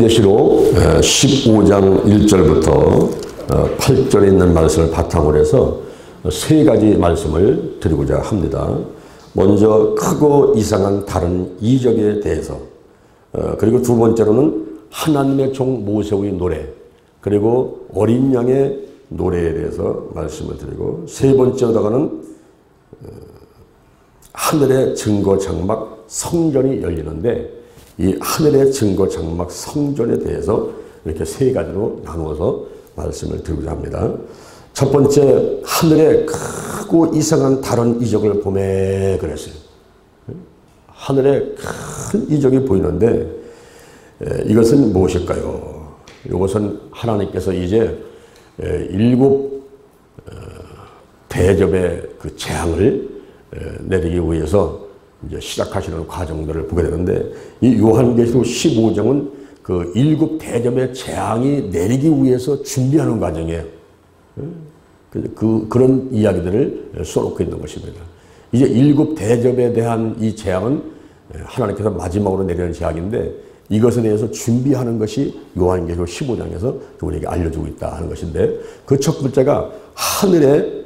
요한계시록 15장 1절부터 8절에 있는 말씀을 바탕으로 해서 세 가지 말씀을 드리고자 합니다. 먼저 크고 이상한 다른 이적에 대해서, 그리고 두 번째로는 하나님의 종 모세의 노래, 그리고 어린 양의 노래에 대해서 말씀을 드리고, 세 번째로다가는 하늘의 증거 장막 성전이 열리는데, 이 하늘의 증거 장막 성전에 대해서 이렇게 세 가지로 나누어서 말씀을 드리고자 합니다. 첫 번째, 하늘에 크고 이상한 다른 이적을 보매 그랬어요. 하늘에 큰 이적이 보이는데 이것은 무엇일까요? 이것은 하나님께서 이제 일곱 대접의 그 재앙을 내리기 위해서 이제 시작하시는 과정들을 보게 되는데, 이 요한계시록 15장은 그 일곱 대접의 재앙이 내리기 위해서 준비하는 과정이에요. 그런 이야기들을 써놓고 있는 것입니다. 이제 일곱 대접에 대한 이 재앙은 하나님께서 마지막으로 내리는 재앙인데, 이것에 대해서 준비하는 것이 요한계시록 15장에서 우리에게 알려주고 있다 하는 것인데, 그 첫 번째가 하늘에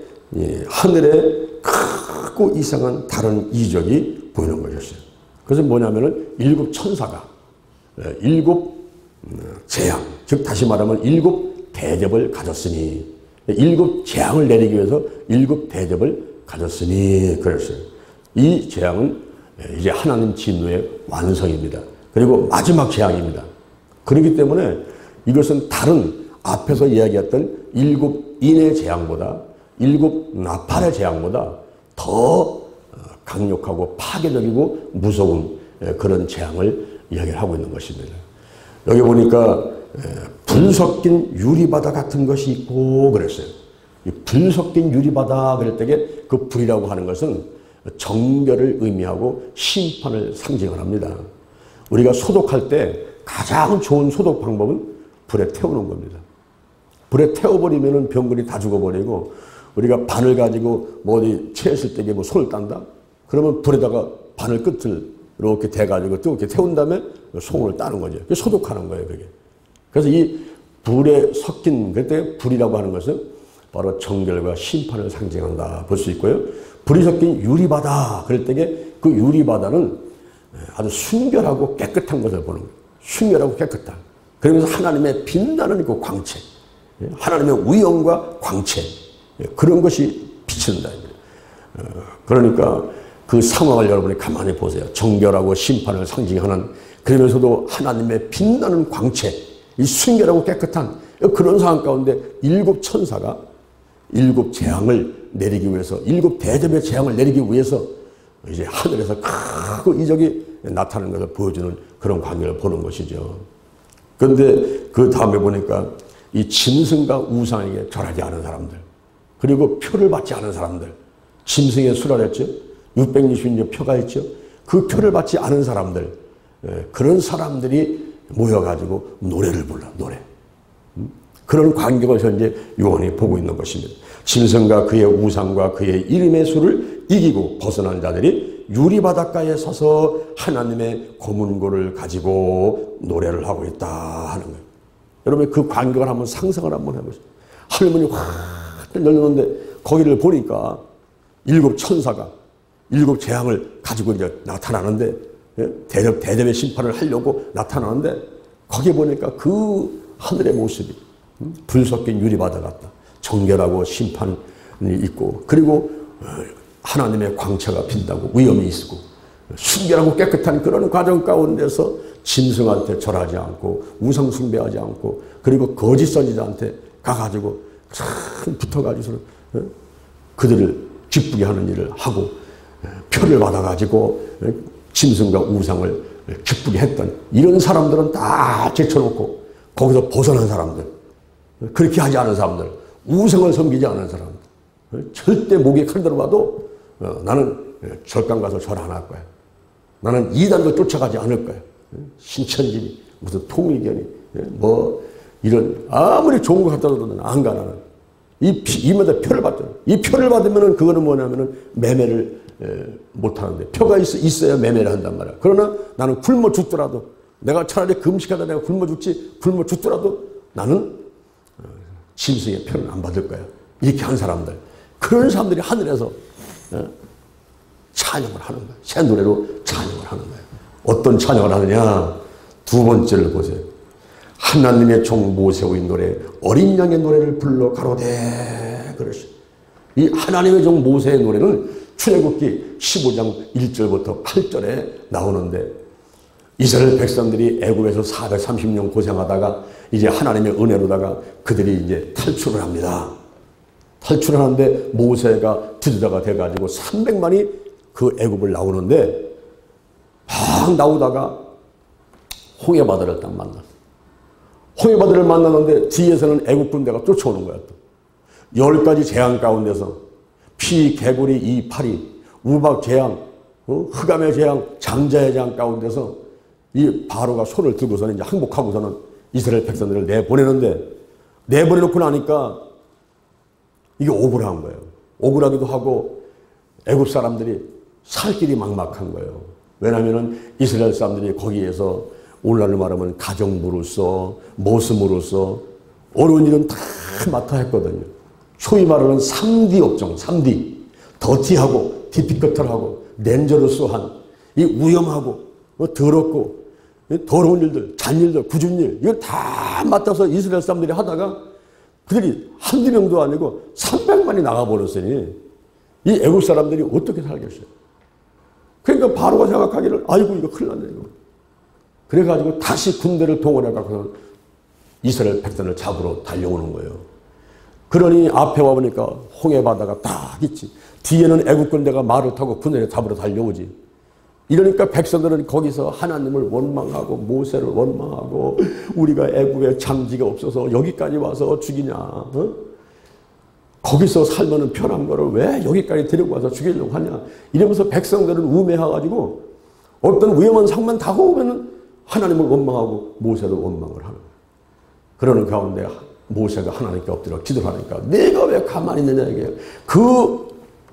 크고 이상한 다른 이적이 보이는 것이었어요. 그것은 뭐냐면은 일곱 천사가 일곱 재앙, 즉 다시 말하면 일곱 대접을 가졌으니, 일곱 재앙을 내리기 위해서 일곱 대접을 가졌으니 그랬어요. 이 재앙은 이제 하나님 진노의 완성입니다. 그리고 마지막 재앙입니다. 그렇기 때문에 이것은 다른 앞에서 이야기했던 일곱 인의 재앙보다, 일곱 나팔의 재앙보다 더 강력하고 파괴적이고 무서운 그런 재앙을 이야기를 하고 있는 것입니다. 여기 보니까 불 섞인 유리바다 같은 것이 있고 그랬어요. 이 불 섞인 유리바다 그럴 때에 그 불이라고 하는 것은 정결을 의미하고 심판을 상징을 합니다. 우리가 소독할 때 가장 좋은 소독 방법은 불에 태우는 겁니다. 불에 태워버리면 병균이 다 죽어버리고, 우리가 바늘 가지고 뭐 어디 채했을 때에 뭐 손을 딴다? 그러면 불에다가 바늘 끝을 이렇게 대가지고 뜨겁게 태운 다음에 송을 따는 거죠. 그게 소독하는 거예요, 그게. 그래서 이 불에 섞인, 그때 불이라고 하는 것은 바로 정결과 심판을 상징한다 볼 수 있고요. 불이 섞인 유리바다, 그럴 때에 그 유리바다는 아주 순결하고 깨끗한 것을 보는 거예요. 순결하고 깨끗한. 그러면서 하나님의 빛나는 그 광채, 하나님의 위엄과 광채, 그런 것이 비친다. 그러니까 그 상황을 여러분이 가만히 보세요. 정결하고 심판을 상징하는, 그러면서도 하나님의 빛나는 광채, 이 순결하고 깨끗한 그런 상황 가운데 일곱 천사가 일곱 재앙을 내리기 위해서, 일곱 대접의 재앙을 내리기 위해서 이제 하늘에서 크고 이적이 나타나는 것을 보여주는 그런 광경을 보는 것이죠. 그런데 그 다음에 보니까 이 짐승과 우상에게 절하지 않은 사람들, 그리고 표를 받지 않은 사람들, 짐승의 수라랬죠. 666 표가 있죠. 그 표를 받지 않은 사람들, 그런 사람들이 모여가지고 노래를 불러, 노래. 그런 광경을 현재 요한이 보고 있는 것입니다. 짐승과 그의 우상과 그의 이름의 수를 이기고 벗어난 자들이 유리바닷가에 서서 하나님의 고문고를 가지고 노래를 하고 있다 하는 거예요. 여러분 그 광경을 한번 상상을 한번 해보세요. 하늘문이 확 열렸는데 거기를 보니까 일곱 천사가 일곱 재앙을 가지고 이제 나타나는데, 대접의 심판을 하려고 나타나는데, 거기 보니까 그 하늘의 모습이 불 섞인 유리바다 같다. 정결하고 심판이 있고, 그리고 하나님의 광채가 빈다고 위엄이 있고, 순결하고 깨끗한 그런 과정 가운데서 짐승한테 절하지 않고 우상 숭배하지 않고, 그리고 거짓 선지자한테 가가지고 참 붙어가지고 그들을 기쁘게 하는 일을 하고, 표를 받아가지고 짐승과 우상을 기쁘게 했던 이런 사람들은 다 제쳐놓고, 거기서 벗어난 사람들, 그렇게 하지 않은 사람들, 우상을 섬기지 않은 사람들, 절대 목에 칼 들어봐도 나는 절강 가서 절 안 할 거야. 나는 이단도 쫓아가지 않을 거야. 신천지니 무슨 통일견이 뭐 이런 아무리 좋은 거 갖다 줘도 안 가. 나는 이마다 표를 받잖아. 이 표를 받으면은 그거는 뭐냐면은 매매를 못 하는데, 표가 있어야 매매를 한단 말이야. 그러나 나는 굶어 죽더라도 내가 차라리 금식하다 내가 굶어 죽지, 굶어 죽더라도 나는 짐승의 표는 안 받을 거야. 이렇게 한 사람들. 그런 사람들이 하늘에서 찬양을 하는 거예요. 새 노래로 찬양을 하는 거예요. 어떤 찬양을 하느냐? 두 번째를 보세요. 하나님의 종 모세의 노래, 어린 양의 노래를 불러 가로되 그러시. 이 하나님의 종 모세의 노래는 출애굽기 15장 1절부터 8절에 나오는데, 이스라엘 백성들이 애굽에서 430년 고생하다가 이제 하나님의 은혜로다가 그들이 이제 탈출을 합니다. 탈출을 하는데 모세가 주지자가 돼가지고 300만이 그 애굽을 나오는데, 막 나오다가 홍해바다를 딱 만나. 홍해바다를 만나는데 뒤에서는 애굽 군대가 쫓아오는 거야. 또 10가지 재앙 가운데서 피, 개구리, 이, 파리, 우박 재앙, 흑암의 재앙, 장자의 재앙 가운데서 이 바로가 손을 들고서는 이제 항복하고서는 이스라엘 백성들을 내보내는데, 내보내놓고 나니까 이게 억울한 거예요. 억울하기도 하고 애굽 사람들이 살 길이 막막한 거예요. 왜냐하면 이스라엘 사람들이 거기에서 오늘날로 말하면 가정부로서, 모습으로서 어려운 일은 다 맡아 했거든요. 소위 말하는 3D 업종, 3D. 더티하고, 디피커털하고, 렌저러스한, 이 위험하고, 더럽고, 더러운 일들, 잔일들, 굳은 일, 이걸 다 맡아서 이스라엘 사람들이 하다가 그들이 한두 명도 아니고 300만이 나가버렸으니 이 애국 사람들이 어떻게 살겠어요? 그러니까 바로가 생각하기를, 아이고, 이거 큰일 났네, 이거. 그래가지고 다시 군대를 동원해갖고 이스라엘 백성을 잡으러 달려오는 거예요. 그러니 앞에 와보니까 홍해바다가 딱 있지. 뒤에는 애국 군대가 말을 타고 군대를 잡으러 달려오지. 이러니까 백성들은 거기서 하나님을 원망하고 모세를 원망하고, 우리가 애국에 장지가 없어서 여기까지 와서 죽이냐. 거기서 살면은 편한 거를 왜 여기까지 데리고 와서 죽이려고 하냐. 이러면서 백성들은 우매해가지고 어떤 위험한 상만 다가오면은 하나님을 원망하고 모세를 원망을 하는 거예요. 그러는 가운데 모세가 하나님께 엎드려 기도를 하니까, 내가 왜 가만히 있느냐 이게. 그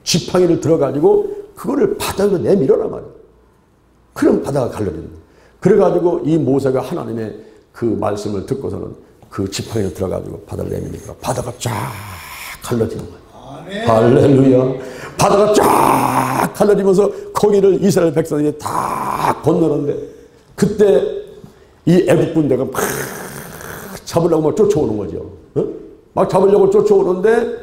지팡이를 들어가지고 그거를 바다로 내밀어라 말이야. 그럼 바다가 갈라진다. 그래가지고 이 모세가 하나님의 그 말씀을 듣고서는 그 지팡이를 들어가지고 바다를 내미니까 바다가 쫙 갈라지는 거예요. 할렐루야. 바다가 쫙 갈라지면서 거기를 이스라엘 백성들이 다 건너는데, 그때 이 애국 군대가 막 잡으려고 막 쫓아오는 거죠. 막 잡으려고 쫓아오는데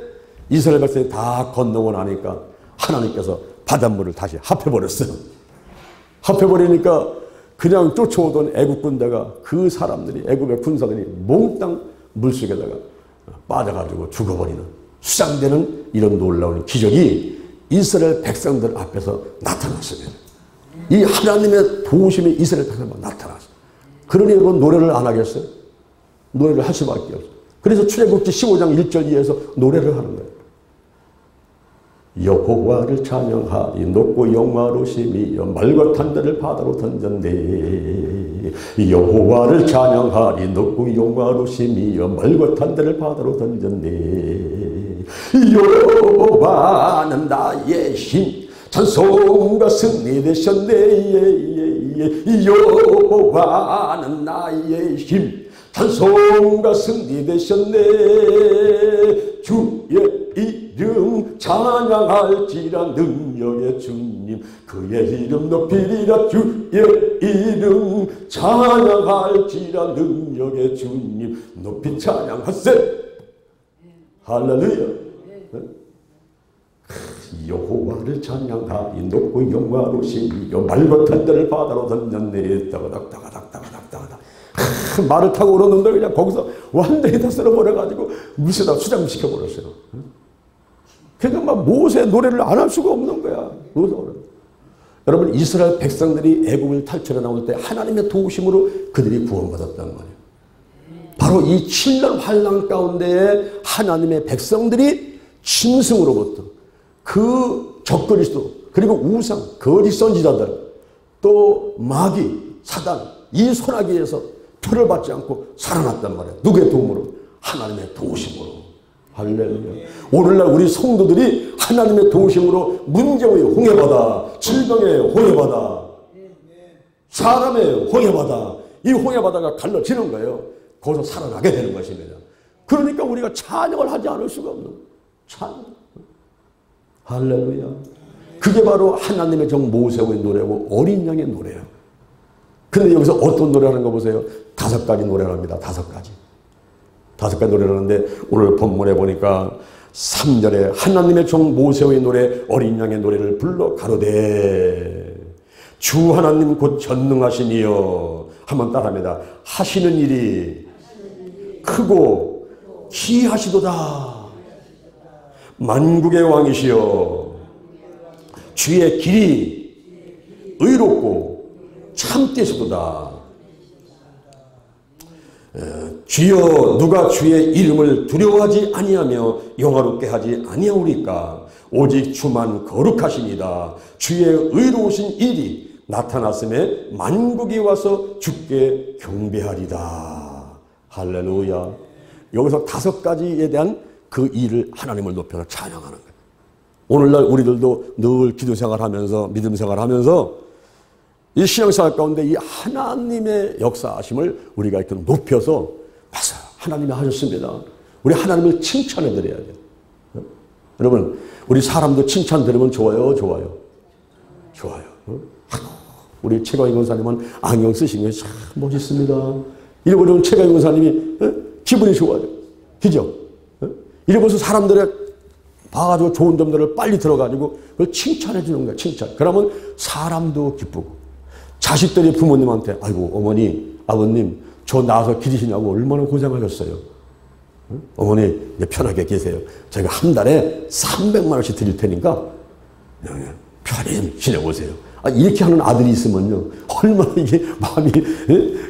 이스라엘 백성이 다 건너고 나니까 하나님께서 바닷물을 다시 합해버렸어요. 합해버리니까 그냥 쫓아오던 애국 군대가, 그 사람들이, 애국의 군사들이 몽땅 물속에다가 빠져가지고 죽어버리는, 수장되는 이런 놀라운 기적이 이스라엘 백성들 앞에서 나타났습니다. 이 하나님의 도우심이 이스라엘 백성들만 나타났어요. 그러니 여러분 노래를 안 하겠어요? 노래를 할 수밖에 없어요. 그래서 출애굽기 15장 1절 2에서 노래를 하는 거예요. 여호와를 찬양하리 높고 영화로심이여 말과 탄들을 바다로 던졌네. 여호와를 찬양하리 높고 영화로심이여 말과 탄들을 바다로 던졌네. 여호와는 나의 힘 찬송과 승리 되셨네. 여호와는 나의 힘 찬송과 승리 되셨네. 주의 이름 찬양할지라 능력의 주님, 그의 이름 높이리라. 주의 이름 찬양할지라 능력의 주님, 높이 찬양하세. 할렐루야. 여호와를 찬양하리 높고 영화로시며 말과 탄들을 바다로 던졌네. 따가닥따가닥따가닥따가닥. 말을 타고 오르는데 그냥 거기서 완전히 다 쓸어버려가지고 물에다 수장시켜버렸어요. 그러니까 막 모세 노래를 안 할 수가 없는 거야. 여러분, 이스라엘 백성들이 애굽을 탈출해 나올 때 하나님의 도우심으로 그들이 구원받았단 말이에요. 바로 이 7년 환난 가운데에 하나님의 백성들이 짐승으로부터, 그 적그리스도, 그리고 우상, 거짓 선지자들, 또 마귀, 사단, 이 소나기에서 표를 받지 않고 살아났단 말이에요. 누구의 도움으로? 하나님의 도우심으로. 할렐루야. 오늘날 우리 성도들이 하나님의 도우심으로 문제의 홍해바다, 질병의 홍해바다, 사람의 홍해바다, 이 홍해바다가 갈라지는 거예요. 거기서 살아나게 되는 것입니다. 그러니까 우리가 찬양을 하지 않을 수가 없는 찬양. 할렐루야. 그게 바로 하나님의 종 모세의 노래고 어린 양의 노래예요. 그런데 여기서 어떤 노래하는 거 보세요. 5가지 노래를 합니다. 5가지. 5가지 노래를 하는데 오늘 본문에 보니까 3절에 하나님의 종 모세의 노래 어린 양의 노래를 불러 가로되 주 하나님 곧 전능하시니여 한번 따라합니다. 하시는 일이 크고 기하시도다. 만국의 왕이시여 주의 길이 의롭고 참되시도다. 주여 누가 주의 이름을 두려워하지 아니하며 영화롭게 하지 아니하오리까. 오직 주만 거룩하십니다. 주의 의로우신 일이 나타났음에 만국이 와서 주께 경배하리다. 할렐루야. 여기서 5가지에 대한 그 일을 하나님을 높여서 찬양하는 거예요. 오늘날 우리들도 늘 기도생활하면서 믿음 생활하면서 이 신앙생활 가운데 이 하나님의 역사하심을 우리가 이렇게 높여서 맞아요. 하나님이 하셨습니다. 우리 하나님을 칭찬해 드려야 돼요. 여러분 우리 사람도 칭찬 들으면 좋아요? 좋아요? 좋아요. 우리 최강희 권사님은 안경 쓰신 게 참 멋있습니다. 이러고는 최강희 권사님이 기분이 좋아요. 그죠? 이러면서 사람들의 봐가지고 좋은 점들을 빨리 들어가지고 그걸 칭찬해 주는 거야. 칭찬. 그러면 사람도 기쁘고 자식들이 부모님한테 아이고 어머니 아버님 저 낳아서 기르시냐고 얼마나 고생하셨어요. 어머니 이제 편하게 계세요. 제가 한 달에 300만 원씩 드릴 테니까 편히 지내보세요. 이렇게 하는 아들이 있으면요 얼마나 이게 마음이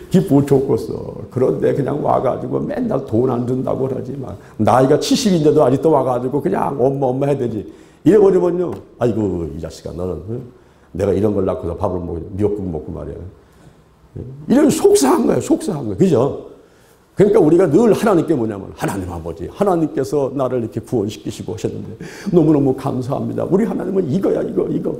기쁘고 좋겠어. 그런데 그냥 와가지고 맨날 돈 안 준다고 그러지 막 나이가 70인데도 아직도 와가지고 그냥 엄마 해야 되지. 이래버리면요 아이고 이 자식아 너는 내가 이런 걸 낳고서 밥을 먹고 미역국 먹고 말이야. 이런 속상한 거예요. 속상한 거예요. 그죠? 그러니까 우리가 늘 하나님께 뭐냐면 하나님 아버지 하나님께서 나를 이렇게 구원시키시고 하셨는데 너무너무 감사합니다. 우리 하나님은 이거야 이거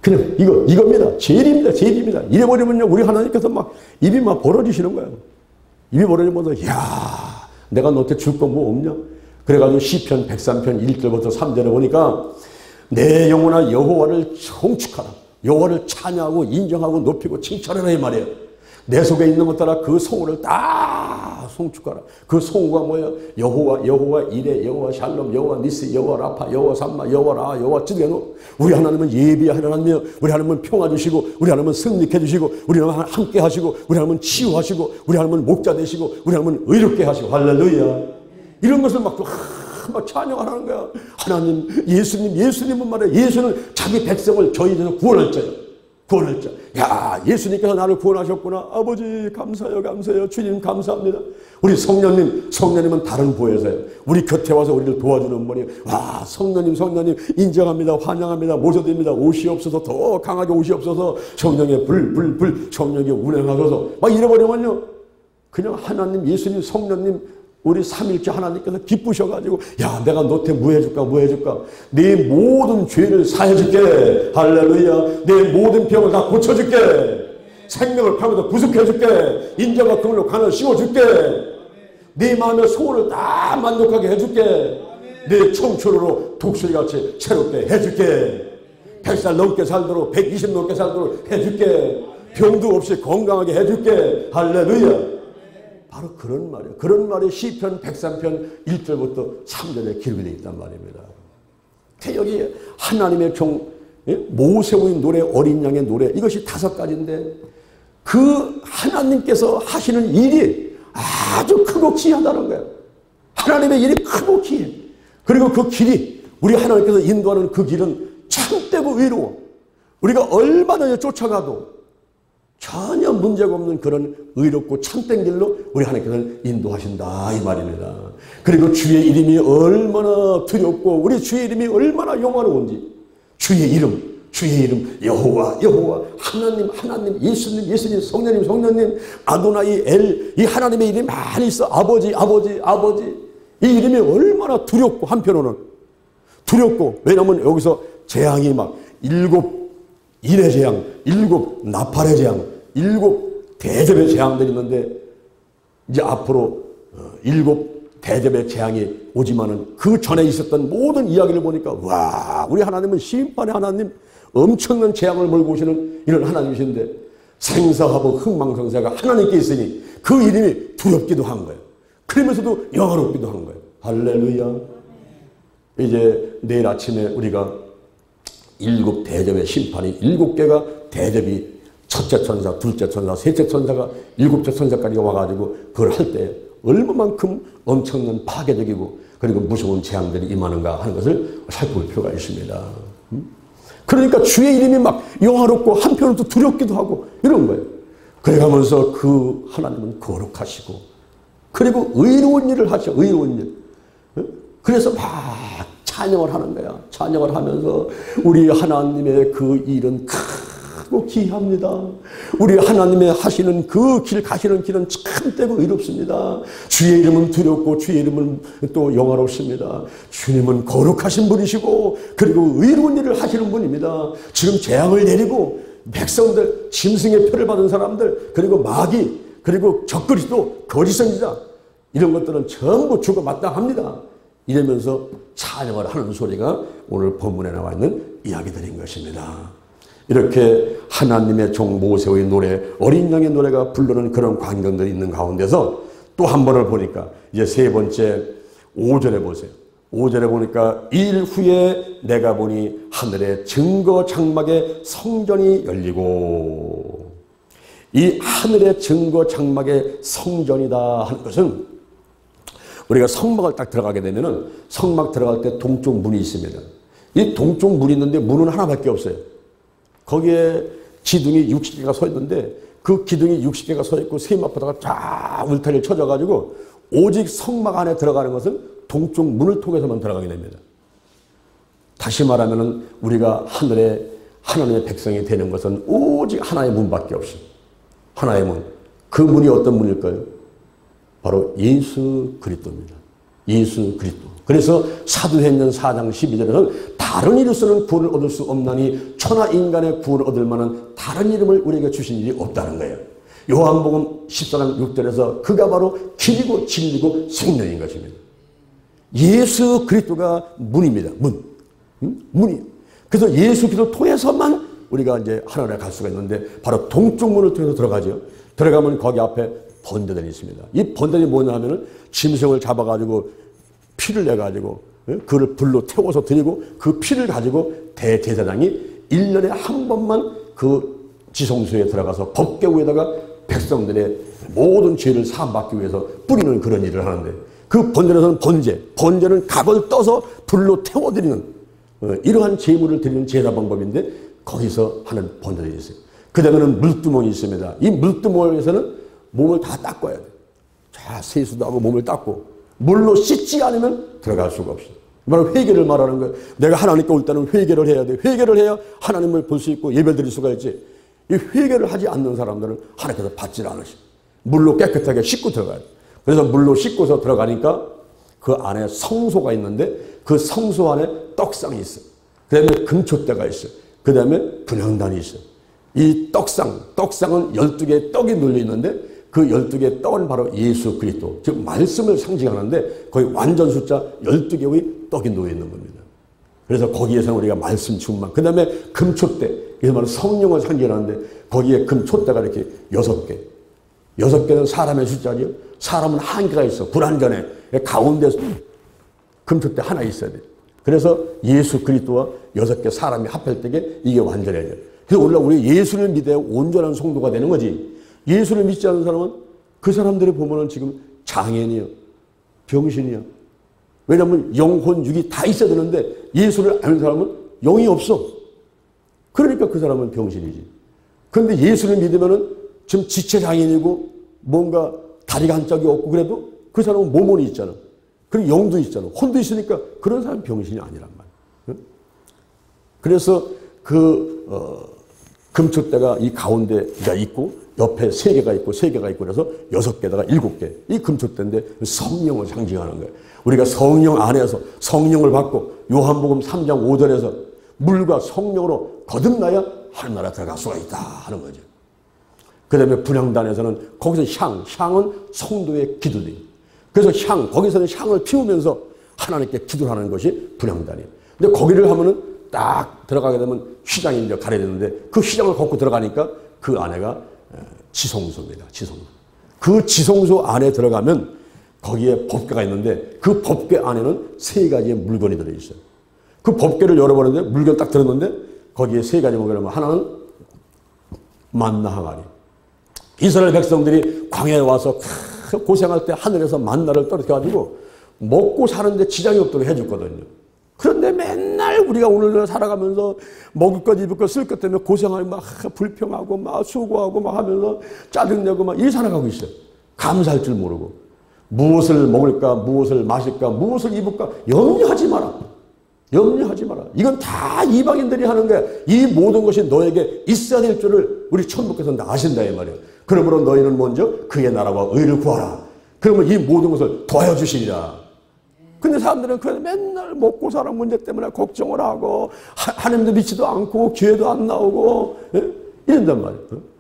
그냥 이겁니다. 제일입니다. 이래버리면요 우리 하나님께서 막 입이 막 벌어지시는 거예요. 입이 벌어지면서 야 내가 너한테 줄 거 뭐 없냐. 그래가지고 시편 103편 1절부터 3절에 보니까 내 영혼아 여호와를 송축하라. 여호와를 찬양하고 인정하고 높이고 칭찬하라 이 말이에요. 내 속에 있는 것 따라 그 성호를 다 송축하라. 그 성호가 뭐야? 여호와 이레, 여호와 샬롬, 여호와 니스, 여호와 라파, 여호와 삼마, 여호와 라, 여호와 찌드게노. 우리 하나님은 예비하는 하나님이요. 우리 하나님은 평화 주시고, 우리 하나님은 승리케 주시고, 우리 하나님은 함께 하시고, 우리 하나님은 치유하시고, 우리 하나님은 목자 되시고, 우리 하나님은 의롭게 하시고. 할렐루야. 이런 것을 막 찬양하는 거야. 하나님, 예수님은 말이야. 예수는 자기 백성을 저희에서 구원할 자예요. 구원할 자. 야, 예수님께서 나를 구원하셨구나. 아버지 감사해요. 주님 감사합니다. 우리 성령님은 다른 보혜사예요. 우리 곁에 와서 우리를 도와주는 분이. 와, 성령님 인정합니다. 환영합니다. 모셔드립니다. 오시옵소서. 더 강하게 오시옵소서. 성령의 불 성령이 운행하소서. 막 이래버리면요 그냥 하나님, 예수님, 성령님 우리 삼일째 하나님께서 기쁘셔가지고 야 내가 너한테 뭐 해줄까 네 모든 죄를 사해줄게. 할렐루야. 내 모든 병을 다 고쳐줄게. 생명을 팔고도 구속해줄게. 인자가 그물로 간을 씌워줄게. 네 마음의 소원을 다 만족하게 해줄게. 내 청춘으로 독수리같이 새롭게 해줄게. 100살 넘게 살도록 120 넘게 살도록 해줄게. 병도 없이 건강하게 해줄게. 할렐루야. 바로 그런 말이에요. 그런 말이 시편 103편 1절부터 3절에 기록이 되어 있단 말입니다. 여기 하나님의 종 모세의 노래, 어린 양의 노래, 이것이 5가지인데 그 하나님께서 하시는 일이 아주 크고 귀하다는 거예요. 하나님의 일이 크고 귀해. 그리고 그 길이 우리 하나님께서 인도하는 그 길은 참되고 의로워. 우리가 얼마나 쫓아가도 전혀 문제가 없는 그런 의롭고 참된 길로 우리 하나님께서는 인도하신다 이 말입니다. 그리고 주의 이름이 얼마나 두렵고 우리 주의 이름이 얼마나 영화로운지 주의 이름 여호와 하나님 예수님 성령님 아도나이 엘 이 하나님의 이름이 많이 있어. 아버지 이 이름이 얼마나 두렵고 한편으로는 두렵고 왜냐하면 여기서 재앙이 막 7 인의 재앙 7 나팔의 재앙 일곱 대접의 재앙들이 있는데 이제 앞으로 일곱 대접의 재앙이 오지만은 그 전에 있었던 모든 이야기를 보니까 와, 우리 하나님은 심판의 하나님, 엄청난 재앙을 몰고 오시는 이런 하나님이신데 생사하고 흥망성쇠가 하나님께 있으니 그 이름이 두렵기도 한 거예요. 그러면서도 영화롭기도 한 거예요. 할렐루야. 이제 내일 아침에 우리가 일곱 대접의 심판이 일곱 개가 대접이 첫째 천사, 둘째 천사, 셋째 천사가 일곱째 천사까지 와가지고 그걸 할 때 얼마만큼 엄청난 파괴적이고 그리고 무서운 재앙들이 임하는가 하는 것을 살펴볼 필요가 있습니다. 그러니까 주의 이름이 막 영화롭고 한편으로 또 두렵기도 하고 이런 거예요. 그래가면서 그 하나님은 거룩하시고 그리고 의로운 일을 하셔. 의로운 일. 그래서 막 찬양을 하는 거야. 찬양을 하면서 우리 하나님의 그 일은 크고 기이합니다. 우리 하나님의 하시는 그 길, 가시는 길은 참되고 의롭습니다. 주의 이름은 두렵고 주의 이름은 또 영화롭습니다. 주님은 거룩하신 분이시고 그리고 의로운 일을 하시는 분입니다. 지금 재앙을 내리고 백성들, 짐승의 표를 받은 사람들, 그리고 마귀, 그리고 적그리스도, 거짓 선지자 이런 것들은 전부 죽어 마땅합니다. 이러면서 찬양을 하는 소리가 오늘 본문에 나와 있는 이야기들인 것입니다. 이렇게 하나님의 종 모세의 노래, 어린 양의 노래가 부르는 그런 광경들이 있는 가운데서 또 한 번을 보니까 이제 세 번째 5절에 보세요. 5절에 보니까 일 후에 내가 보니 하늘의 증거 장막에 성전이 열리고, 이 하늘의 증거 장막의 성전이다 하는 것은 우리가 성막을 딱 들어가게 되면은 성막 들어갈 때 동쪽 문이 있습니다. 이 동쪽 문이 있는데 문은 하나밖에 없어요. 거기에 기둥이 60개가 서 있는데 그 기둥이 60개가 서 있고 세마포다가 쫙 울타리를 쳐져가지고 오직 성막 안에 들어가는 것은 동쪽 문을 통해서만 들어가게 됩니다. 다시 말하면은 우리가 하늘에 하나님의 백성이 되는 것은 오직 하나의 문밖에 없어요. 하나의 문. 그 문이 어떤 문일까요? 바로 예수 그리스도입니다. 예수 그리스도. 그래서 사도행전 4장 12절에서는 다른 이로서는 구원을 얻을 수 없나니 천하 인간의 구원을 얻을 만한 다른 이름을 우리에게 주신 일이 없다는 거예요. 요한복음 14장 6절에서 그가 바로 길이고 진리고 생명인 것입니다. 예수 그리스도가 문입니다. 문. 문이. 그래서 예수 그리스도를 통해서만 우리가 이제 하나님에 갈 수가 있는데 바로 동쪽 문을 통해서 들어가죠. 들어가면 거기 앞에 번제단이 있습니다. 이 번제단이 뭐냐 하면은 짐승을 잡아가지고 피를 내가지고 그를 불로 태워서 드리고 그 피를 가지고 대제사장이 1년에 한 번만 그 지성소에 들어가서 법궤에다가 백성들의 모든 죄를 사함받기 위해서 뿌리는 그런 일을 하는데 그 번제에서는 번제는 갑을 떠서 불로 태워드리는 이러한 제물을 드리는 제사 방법인데 거기서 하는 번제들이 있어요. 그 다음에는 물두멍이 있습니다. 이 물두멍에서는 몸을 다 닦아야 돼요. 자, 세수도 하고 몸을 닦고 물로 씻지 않으면 들어갈 수가 없어요. 바로 회개를 말하는 거예요. 내가 하나님께 올 때는 회개를 해야 돼. 회개를 해야 하나님을 볼 수 있고 예배 드릴 수가 있지. 이 회개를 하지 않는 사람들은 하나님께서 받질 않으셔. 물로 깨끗하게 씻고 들어가야 돼. 그래서 물로 씻고서 들어가니까 그 안에 성소가 있는데 그 성소 안에 떡상이 있어. 그 다음에 금초대가 있어. 그 다음에 분향단이 있어. 이 떡상은 12개의 떡이 눌려 있는데 그 12개의 떡은 바로 예수 그리스도, 즉 말씀을 상징하는데 거의 완전 숫자 12개의 떡이 놓여 있는 겁니다. 그래서 거기에서는 우리가 말씀 충만, 그 다음에 금촛대, 이게 바로 성령을 상징하는데 거기에 금촛대가 이렇게 6개. 6개는 사람의 숫자지요. 사람은 한계가 있어. 불완전해. 가운데 금촛대 하나 있어야 돼. 그래서 예수 그리스도와 6개 사람이 합할 때에 이게 완전해져요. 그래서 오늘날 우리 예수를 믿어야 온전한 성도가 되는 거지. 예수를 믿지 않는 사람은 그 사람들이 보면은 지금 장애인이요, 병신이요. 왜냐하면 영혼, 육이 다 있어야 되는데 예수를 아는 사람은 영이 없어. 그러니까 그 사람은 병신이지. 그런데 예수를 믿으면은 지금 지체 장애인이고 뭔가 다리가 한짝이 없고 그래도 그 사람은 몸은 있잖아. 그리고 영도 있잖아. 혼도 있으니까 그런 사람은 병신이 아니란 말이야. 그래서 금촛대가 이 가운데가 있고 옆에 3개가 있고 3개가 있고 그래서 6개다가 7개. 이 금촛대인데 성령을 상징하는 거예요. 우리가 성령 안에서 성령을 받고 요한복음 3장 5절에서 물과 성령으로 거듭나야 하늘나라 들어갈 수가 있다 하는 거죠. 그 다음에 분향단에서는 거기서 향은 성도의 기도들. 그래서 거기서는 향을 피우면서 하나님께 기도를 하는 것이 분향단이에요. 근데 거기를 하면은 딱 들어가게 되면 휘장이 이제 가려야 되는데 그 휘장을 걷고 들어가니까 그 안에가 지성소입니다. 지성소. 그 지성소 안에 들어가면 거기에 법궤가 있는데 그 법궤 안에는 세 가지의 물건이 들어있어요. 그 법궤를 열어보는데 물건 딱 들었는데 거기에 세 가지 물건이 하나는 만나 항아리. 이스라엘 백성들이 광야에 와서 고생할 때 하늘에서 만나를 떨어뜨려가지고 먹고 사는데 지장이 없도록 해줬거든요. 그런데 맨날 우리가 오늘날 살아가면서 먹을 것, 입을 것, 쓸 것 때문에 고생하고 막 불평하고 막 수고하고 막 하면서 짜증내고 막 이 살아가고 있어요. 감사할 줄 모르고. 무엇을 먹을까, 무엇을 마실까, 무엇을 입을까 염려하지 마라. 염려하지 마라. 이건 다 이방인들이 하는 거야. 이 모든 것이 너에게 있어야 될 줄을 우리 천부께서 다 아신다 이 말이에요. 그러므로 너희는 먼저 그의 나라와 의를 구하라. 그러면 이 모든 것을 더하여 주시리라. 근데 사람들은 그 맨날 먹고 사는 문제 때문에 걱정을 하고 하나님도 믿지도 않고 기회도 안 나오고 이런단 말이에요.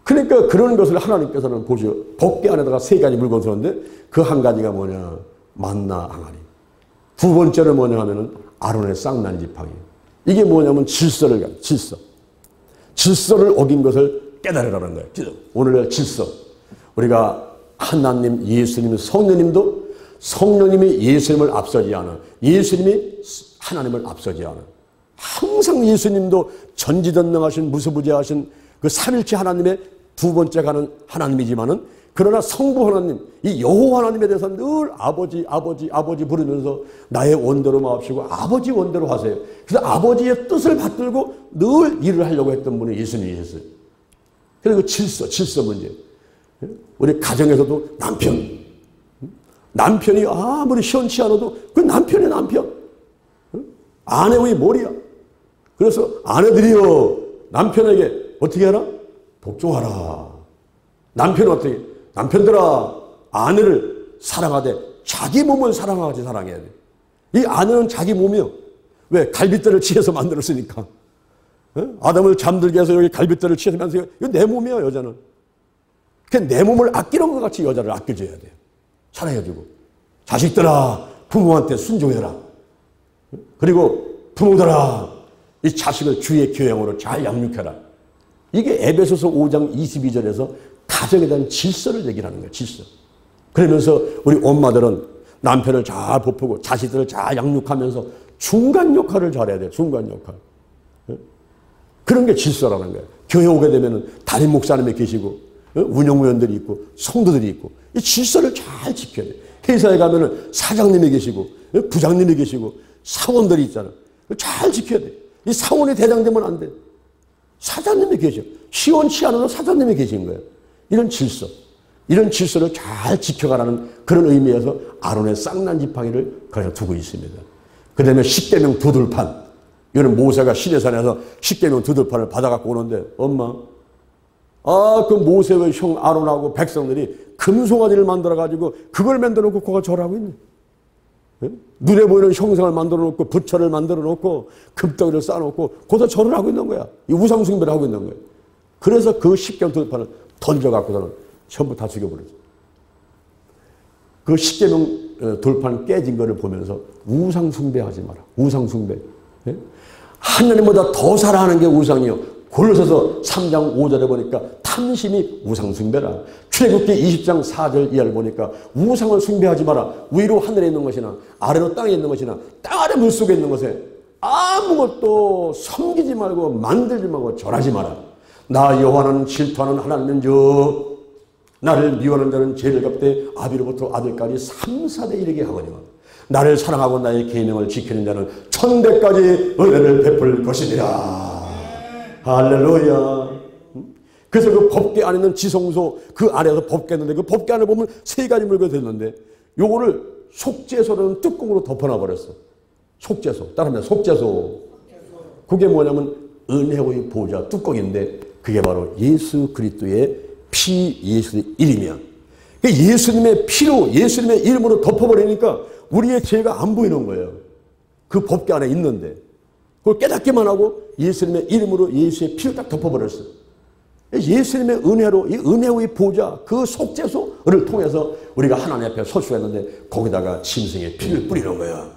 그러니까 그런 것을 하나님께서는 보시오. 법궤 안에다가 세 가지 물건 쓰는데 그 한 가지가 뭐냐? 만나 항아리. 두 번째는 뭐냐 하면은 아론의 쌍난 지팡이. 이게 뭐냐면 질서를 어긴 것을 깨달으라는 거예요. 오늘의 질서. 우리가 하나님, 예수님, 성령님이 예수님을 앞서지 않아. 예수님이 하나님을 앞서지 않아. 항상 예수님도 전지전능하신 무소부재하신 그 삼일체 하나님의 두 번째 가는 하나님이지만은 그러나 성부 하나님, 이 여호와 하나님에 대해서 늘 아버지, 아버지, 아버지 부르면서 나의 원대로 마옵시고 아버지 원대로 하세요. 그래서 아버지의 뜻을 받들고 늘 일을 하려고 했던 분이 예수님이셨어요. 그리고 질서 문제. 우리 가정에서도 남편이 아무리 시원치 않아도 그 남편이 남편. 아내의 머리야. 그래서 아내들이여 남편에게 어떻게 하라? 복종하라. 남편은 어떻게? 남편들아 아내를 사랑하되 자기 몸을 사랑하지 사랑해야 돼. 이 아내는 자기 몸이요. 왜? 갈빗대를 치해서 만들었으니까. 아담을 잠들게 해서 여기 갈빗대를 치해서 만들었으니까 이거 내 몸이야 여자는. 그러니까 내 몸을 아끼는 것 같이 여자를 아껴줘야 돼요. 사랑해주고. 자식들아 부모한테 순종해라. 그리고 부모들아 이 자식을 주의 교양으로 잘 양육해라. 이게 에베소서 5장 22절에서 가정에 대한 질서를 얘기하는 거예요. 질서. 그러면서 우리 엄마들은 남편을 잘 보프고 자식들을 잘 양육하면서 중간 역할을 잘해야 돼요. 중간 역할. 그런 게 질서라는 거예요. 교회 오게 되면 담임 목사님이 계시고 운영위원들이 있고 성도들이 있고 이 질서를 잘 지켜야 돼요. 회사에 가면은 사장님이 계시고 부장님이 계시고 사원들이 있잖아요. 잘 지켜야 돼요. 이 사원이 대장되면 안 돼요. 사장님이 계셔. 시원치 않아도 사장님이 계신 거예요. 이런 질서를 잘 지켜가라는 그런 의미에서 아론의 쌍난 지팡이를 그냥 두고 있습니다. 그 다음에 십계명 두들판. 이거는 모세가 시내산에서 십계명 두들판을 받아갖고 오는데 엄마 그 모세의 형 아론하고 백성들이 금송아지를 만들어가지고 그걸 만들어놓고 그거 절하고 있네. 눈에 보이는 형상을 만들어놓고 부처를 만들어놓고 금덩이를 쌓아놓고 거기서 절을 하고 있는 거야. 이 우상숭배를 하고 있는 거야. 그래서 그 십계명 두들판을 던져갖고서는 전부 다 죽여버렸어. 그 십계명 돌판 깨진 거를 보면서 우상숭배하지 마라. 우상숭배. 하나님보다 더 사랑하는 게 우상이요. 골로새서 3장 5절에 보니까 탐심이 우상숭배라. 출애굽기 20장 4절 이하를 보니까 우상을 숭배하지 마라. 위로 하늘에 있는 것이나 아래로 땅에 있는 것이나 땅 아래 물속에 있는 것에 아무것도 섬기지 말고 만들지 말고 절하지 마라. 나 여호와는 질투하는 하나님인즉 나를 미워하는 자는 죄를 갚되 아비로부터 아들까지 3, 4대 이르게 하거니와 나를 사랑하고 나의 계명을 지키는 자는 천대까지 은혜를 베풀 것이니라. 할렐루야. 그래서 그 법궤 안에 있는 지성소 그 안에서 법궤 있는데 그 법궤 안에 보면 세 가지 물건이 들었는데 요거를 속죄소라는 뚜껑으로 덮어놔 버렸어. 속죄소. 따라합니다. 속죄소. 그게 뭐냐면 은혜의 보좌 뚜껑인데 그게 바로 예수 그리스도의 피 예수의 이름이야. 예수님의 피로 예수님의 이름으로 덮어버리니까 우리의 죄가 안 보이는 거예요. 그 법궤 안에 있는데 그걸 깨닫기만 하고 예수님의 이름으로 예수의 피를 딱 덮어버렸어. 예수님의 은혜로 이 은혜의 보좌 그 속죄소를 통해서 우리가 하나님 앞에 설 수가 있는데 거기다가 짐승의 피를 뿌리는 거야.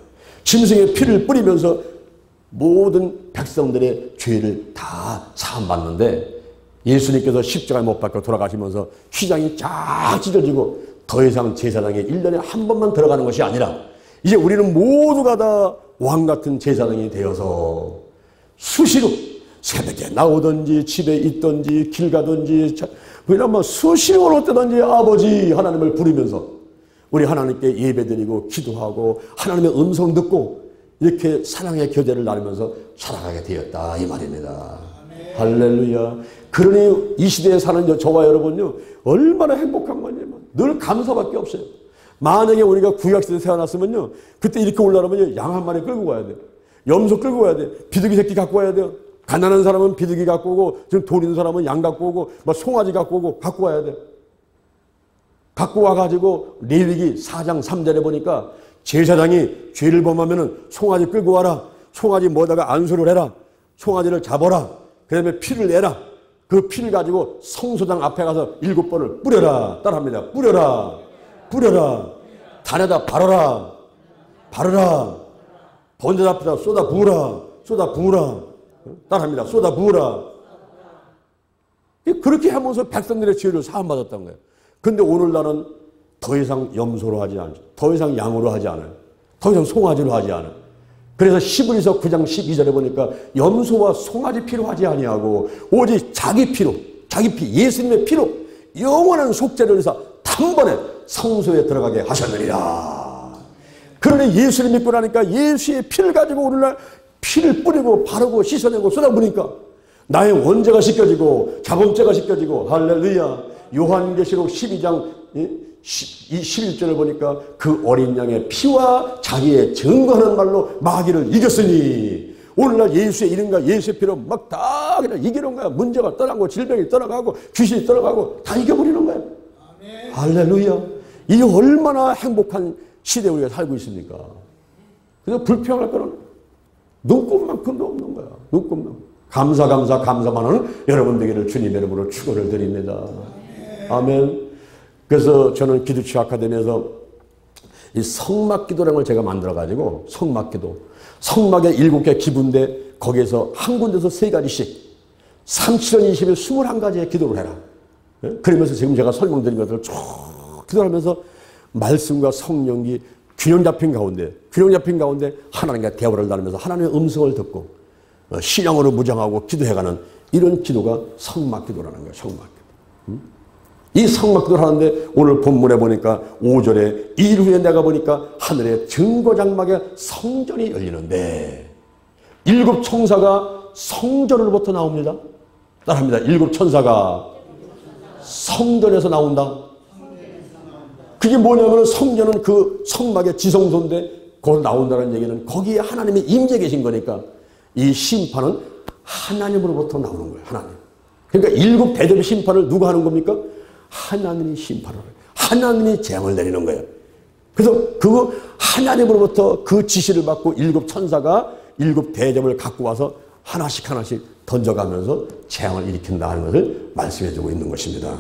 짐승의 피를 뿌리면서 모든 백성들의 죄를 다 사함받는데 예수님께서 십자가에 못 박혀 돌아가시면서 휘장이 쫙 찢어지고 더 이상 제사장이 1년에 한 번만 들어가는 것이 아니라 이제 우리는 모두가 다 왕같은 제사장이 되어서 수시로 새벽에 나오든지 집에 있든지 길 가든지 그냥 수시로 어느 때든지 아버지 하나님을 부르면서 우리 하나님께 예배드리고 기도하고 하나님의 음성 듣고 이렇게 사랑의 교제를 나누면서 살아가게 되었다 이 말입니다. 아멘. 할렐루야. 그러니 이 시대에 사는 저와 여러분요 얼마나 행복한 거냐면 늘 감사밖에 없어요. 만약에 우리가 구약시대에 태어났으면요 그때 이렇게 올라가면 양 한 마리 끌고 가야 돼요. 염소 끌고 가야 돼요. 비둘기 새끼 갖고 와야 돼요. 가난한 사람은 비둘기 갖고 오고 지금 돈 있는 사람은 양 갖고 오고 막 송아지 갖고 오고 갖고 와야 돼요. 갖고 와가지고 레위기 4장 3절에 보니까 제사장이 죄를 범하면은 송아지 끌고 와라. 송아지 뭐다가 안수를 해라. 송아지를 잡아라. 그 다음에 피를 내라. 그 피를 가지고 성소장 앞에 가서 7번을 뿌려라. 따라합니다. 뿌려라. 뿌려라. 단에다 바르라. 바르라. 번제 앞에다 쏟아 부으라. 쏟아 부으라. 따라합니다. 쏟아 부으라. 그렇게 하면서 백성들의 죄를 사함받았던 거예요. 근데 오늘날은 더 이상 염소로 하지 않죠. 더 이상 양으로 하지 않아요. 더 이상 송아지로 하지 않아요. 그래서 히브리서 9장 12절에 보니까 염소와 송아지 피로 하지 아니하고 오직 자기 피로, 자기 피, 예수님의 피로 영원한 속죄를 해서 단번에 성소에 들어가게 하셨느니라. 그러니 예수를 믿고 나니까 예수의 피를 가지고 오늘날 피를 뿌리고 바르고 씻어내고 쏟아부니까 나의 원죄가 씻겨지고 자범죄가 씻겨지고 할렐루야. 요한계시록 12장 11절을 보니까 그 어린 양의 피와 자기의 증거하는 말로 마귀를 이겼으니 오늘날 예수의 이름과 예수의 피로 막 다 그냥 이기는 거야. 문제가 떠나고 질병이 떠나가고 귀신이 떠나가고 다 이겨버리는 거야. 아멘. 할렐루야. 이게 얼마나 행복한 시대에 우리가 살고 있습니까? 그래서 불평할 거는 눈꼽만큼도 없는 거야. 눈꼽만. 감사만은 여러분 되기를 주님의 이름으로 축원을 드립니다. 아멘. 그래서 저는 기도치 아카데미에서 이 성막기도라는 걸 제가 만들어가지고 성막기도. 성막에 7개 기부인데 거기에서 한 군데서 3가지씩 3, 7년 20일 21가지의 기도를 해라. 그러면서 지금 제가 설명드린 것들을 쭉 기도하면서 말씀과 성령이 균형 잡힌 가운데 하나님과 대화를 나누면서 하나님의 음성을 듣고 신앙으로 무장하고 기도해가는 이런 기도가 성막기도라는 거예요. 성막기도. 이 성막기도를 하는데 오늘 본문에 보니까 5절에 일 후에 내가 보니까 하늘의 증거장막에 성전이 열리는데 7 천사가 성전으로부터 나옵니다. 따라합니다. 7 천사가 성전에서 나온다. 그게 뭐냐면 성전은 그 성막의 지성소인데 거기 나온다는 얘기는 거기에 하나님이 임재 계신 거니까 이 심판은 하나님으로부터 나오는 거예요. 하나님. 그러니까 7 대접의 심판을 누가 하는 겁니까? 하나님이 심판을 해요. 하나님이 재앙을 내리는 거예요. 그래서 그 하나님으로부터 그 지시를 받고 7 천사가 7 대접을 갖고 와서 하나씩 던져가면서 재앙을 일으킨다 하는 것을 말씀해주고 있는 것입니다.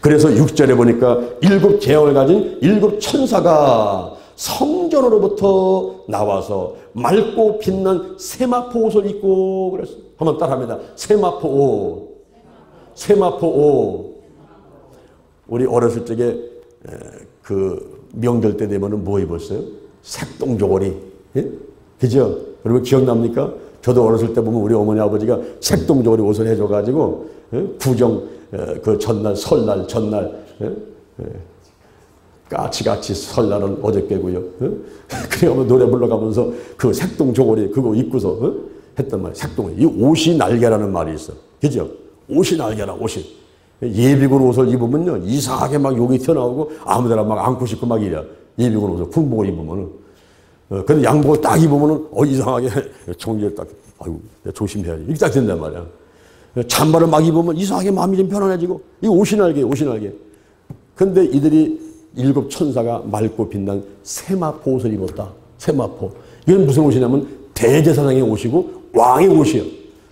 그래서 6절에 보니까 7 재앙을 가진 7 천사가 성전으로부터 나와서 맑고 빛난 세마포 옷을 입고 그랬어요. 한번 따라합니다. 세마포 옷. 세마포 옷. 우리 어렸을 적에 그 명절 때 되면은 뭐 입었어요? 색동저고리. 예? 그죠? 여러분 기억납니까? 저도 어렸을 때 보면 우리 어머니 아버지가 색동저고리 옷을 해줘가지고 구정 그 전날 설날 전날 까치같이 설날은 어저께고요. 그래서 노래 불러가면서 그 색동저고리 그거 입고서 했단 말이에요. 색동. 이 옷이 날개라는 말이 있어. 그죠? 옷이 날개라 옷이. 예비군 옷을 입으면요 이상하게 막 욕이 튀어나오고 아무데나 막 안고 싶고 막 이래. 예비군 옷을 군복을 입으면은. 근데 양복을 딱 입으면은 이상하게 종지를 딱 아이고 조심해야지 이렇게 딱 된단 말이야. 잠바를 막 입으면 이상하게 마음이 좀 편안해지고 이 옷이 날개. 근데 이들이 7 천사가 맑고 빛난 세마포 옷을 입었다. 세마포. 이건 무슨 옷이냐면 대제사장의 옷이고 왕의 옷이에요.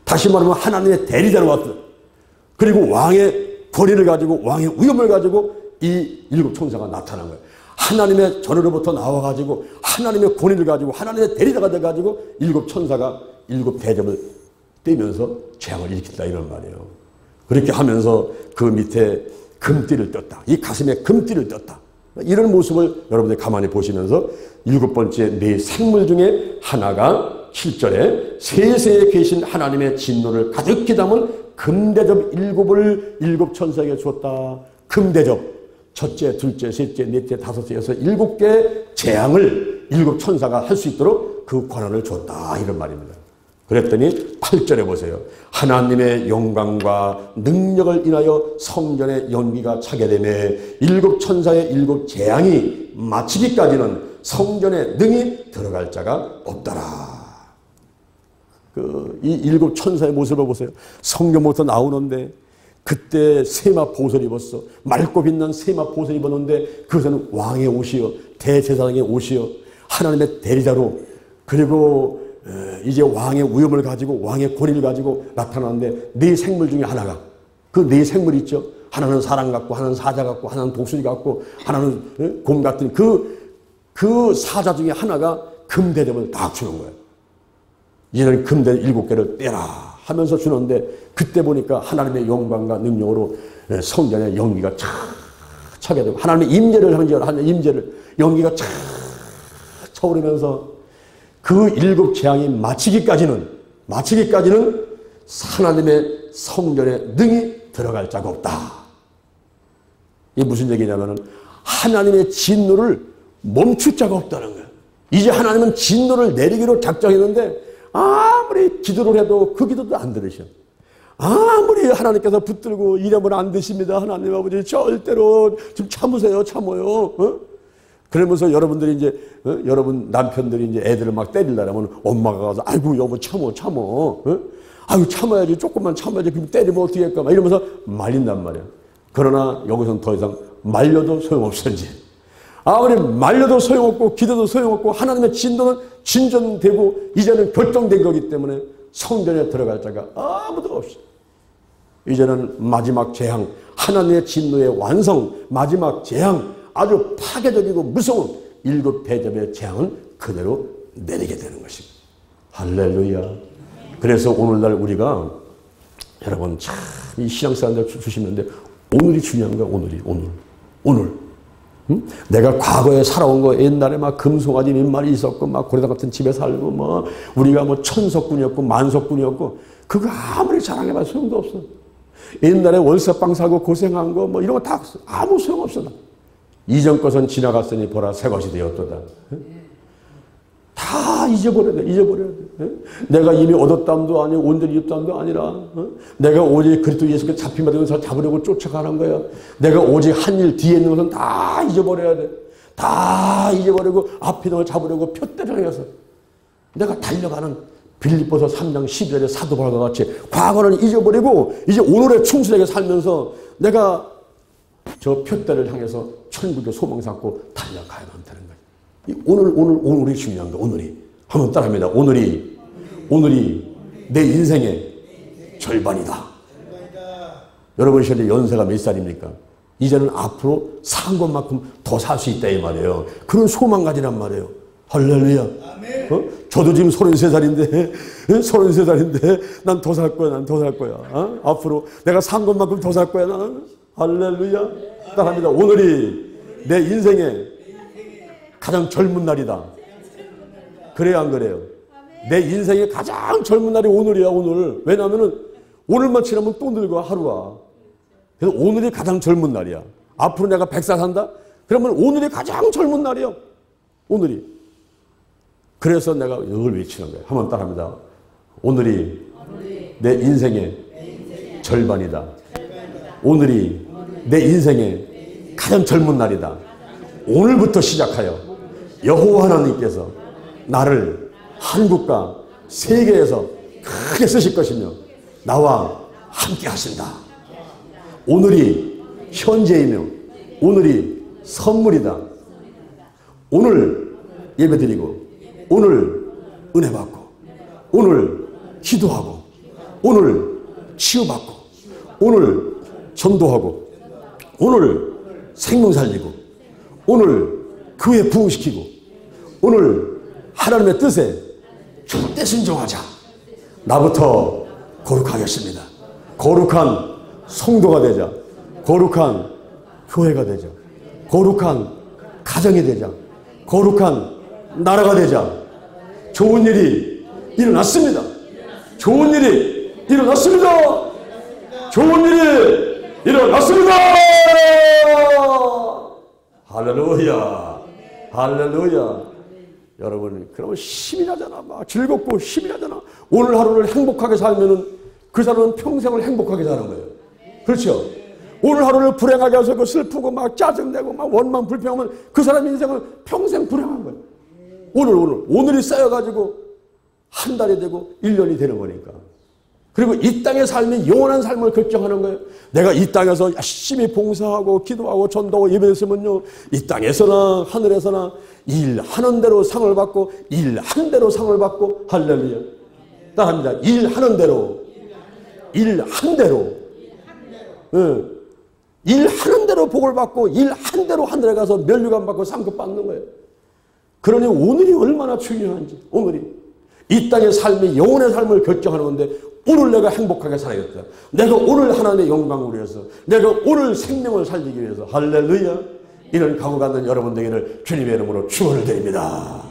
다시 말하면 하나님의 대리자로 왔다. 그리고 왕의 권위를 가지고 왕의 위엄을 가지고 이 일곱 천사가 나타난 거예요. 하나님의 전으로부터 나와가지고 하나님의 권위를 가지고 하나님의 대리자가 돼가지고 일곱 천사가 일곱 대접을 떼면서 재앙을 일으킨다 이런 말이에요. 그렇게 하면서 그 밑에 금띠를 떴다. 이 가슴에 금띠를 떴다. 이런 모습을 여러분들이 가만히 보시면서 일곱 번째 네 생물 중에 하나가 7절에 세세에 계신 하나님의 진노를 가득히 담은 금대접 일곱을 일곱 천사에게 주었다. 금대접 첫째, 둘째, 셋째, 넷째, 다섯째, 여섯, 일곱 개의 재앙을 일곱 천사가 할 수 있도록 그 권한을 줬다 이런 말입니다. 그랬더니 8절에 보세요. 하나님의 영광과 능력을 인하여 성전의 연기가 차게 되매 일곱 천사의 일곱 재앙이 마치기까지는 성전에 능히 들어갈 자가 없더라. 이 일곱 천사의 모습을 보세요. 성경부터 나오는데 그때 세마 보옷을 입었어. 맑고 빛난 세마 보옷을 입었는데 그것은 왕의 옷이요, 대제사장의 옷이요, 하나님의 대리자로, 그리고 이제 왕의 위엄을 가지고 왕의 권위를 가지고 나타나는데 네 생물 중에 하나가, 그 네 생물 있죠. 하나는 사람 같고 하나는 사자 같고 하나는 독수리 같고 하나는 곰 같은 그 사자 중에 하나가 금대접을 딱 주는 거예요. 이제는 금대 일곱 개를 떼라 하면서 주는데 그때 보니까 하나님의 영광과 능력으로 성전의 연기가 촥 차게 되고 하나님의 임재를 하는 임재를 연기가 촥 차오르면서 그 일곱 재앙이 마치기까지는 하나님의 성전에 능히 들어갈 자가 없다. 이게 무슨 얘기냐면은 하나님의 진노를 멈출 자가 없다는 거예요. 이제 하나님은 진노를 내리기로 작정했는데 아무리 기도를 해도 그 기도도 안 들으셔. 아무리 하나님께서 붙들고 이러면 안 되십니다. 하나님 아버지 절대로 좀 참으세요. 그러면서 여러분들이 이제 여러분 남편들이 이제 애들을 막 때리려면 엄마가 가서 아이고 여보 참어. 아유 참아야지, 조금만 참아야지, 그럼 때리면 어떻게 할까 막 이러면서 말린단 말이야. 그러나 여기서는 더 이상 말려도 소용없어. 이제 아무리 말려도 소용없고 기도도 소용없고 하나님의 진노는 진전되고 이제는 결정된 거기 때문에 성전에 들어갈 자가 아무도 없어. 이제는 마지막 재앙, 하나님의 진노의 완성, 마지막 재앙, 아주 파괴적이고 무서운 일곱 대접의 재앙은 그대로 내리게 되는 것입니다. 할렐루야. 그래서 오늘날 우리가 여러분 참 이 신앙생활 주시는데 오늘이 중요한 거야. 오늘. 응? 내가 과거에 살아온 거 옛날에 막 금송아지 몇 마리 있었고 막 고래당 같은 집에 살고 뭐 우리가 뭐 천석군이었고 만석군이었고 그거 아무리 자랑해봐도 소용도 없어. 옛날에 월세방 사고 고생한 거 뭐 이런 거 다 아무 소용없어. 이전 것은 지나갔으니 보라 새 것이 되었도다. 다 잊어버려야 돼. 내가 이미 얻었담도 아니고 온전히 입담도 아니라 내가 오직 그리스도 예수께 잡힌 받은 것을 잡으려고 쫓아가는 거야. 내가 오직 한 일 뒤에 있는 것은 다 잊어버려야 돼. 다 잊어버리고 앞에 있는 걸 잡으려고 표대를 해서 내가 달려가는 빌립보서 3장 12절의 사도 바울과 같이 과거는 잊어버리고 이제 오늘에 충실하게 살면서 내가 저 표대를 향해서 천국의 소망 삼고 달려가야 한다는 거예요. 오늘이 중요한 거예요. 오늘이. 한번 따라합니다. 오늘이 내 인생의 절반이다. 여러분 현재 연세가 몇 살입니까? 이제는 앞으로 산 것만큼 더 살 수 있다 이 말이에요. 그런 소망 가지란 말이에요. 할렐루야. 저도 지금 33살인데 난 더 살 거야. 앞으로 내가 산 것만큼 더 살 거야 나는. 할렐루야. 따라합니다. 오늘이 내 인생의 가장 젊은 날이다. 그래요 안 그래요? 내 인생의 가장 젊은 날이 오늘이야. 오늘. 왜냐하면 오늘만 지나면 또 늙어 하루가. 그래서 오늘이 가장 젊은 날이야. 앞으로 내가 100살 산다? 그러면 오늘이 가장 젊은 날이야. 오늘이. 그래서 내가 이걸 외치는 거예요. 한번 따라합니다. 오늘이 내 인생의 절반이다. 오늘이 내 인생의 가장 젊은 날이다. 오늘부터 시작하여 여호와 하나님께서 나를 한국과 세계에서 크게 쓰실 것이며 나와 함께 하신다. 오늘이 현재이며 오늘이 선물이다. 오늘 예배드리고 오늘 은혜 받고 오늘 기도하고 오늘 치유받고 오늘 전도하고, 오늘 생명 살리고, 오늘 교회 부흥시키고, 오늘 하나님의 뜻에 절대 순종하자. 나부터 거룩하겠습니다. 거룩한 성도가 되자. 거룩한 교회가 되자. 거룩한 가정이 되자. 거룩한 나라가 되자. 좋은 일이 일어났습니다. 좋은 일이 일어났습니다. 좋은 일이 일어났습니다. 할렐루야. 할렐루야. 여러분, 그러면 힘이 나잖아. 막 즐겁고 힘이 나잖아. 오늘 하루를 행복하게 살면은 그 사람은 평생을 행복하게 사는 거예요. 그렇죠? 오늘 하루를 불행하게 해서 그 슬프고 막 짜증내고 막 원망 불평하면 그 사람 인생은 평생 불행한 거예요. 오늘이 쌓여가지고 한 달이 되고 1년이 되는 거니까. 그리고 이 땅의 삶이 영원한 삶을 결정하는 거예요. 내가 이 땅에서 열심히 봉사하고 기도하고 전도하고 예배했으면요, 이 땅에서나 하늘에서나 일하는 대로 상을 받고 일하는 대로 상을 받고. 할렐루야. 따라합니다. 일하는 대로, 일한 대로, 일하는 대로 복을 받고 일한 대로 하늘에 가서 면류관 받고 상급 받는 거예요. 그러니 오늘이 얼마나 중요한지. 오늘이 이 땅의 삶이 영혼의 삶을 결정하는 건데, 오늘 내가 행복하게 살아야겠다. 내가 오늘 하나님의 영광을 위해서, 내가 오늘 생명을 살리기 위해서. 할렐루야. 이런 각오 갖는 여러분 되기를 주님의 이름으로 축원을 드립니다.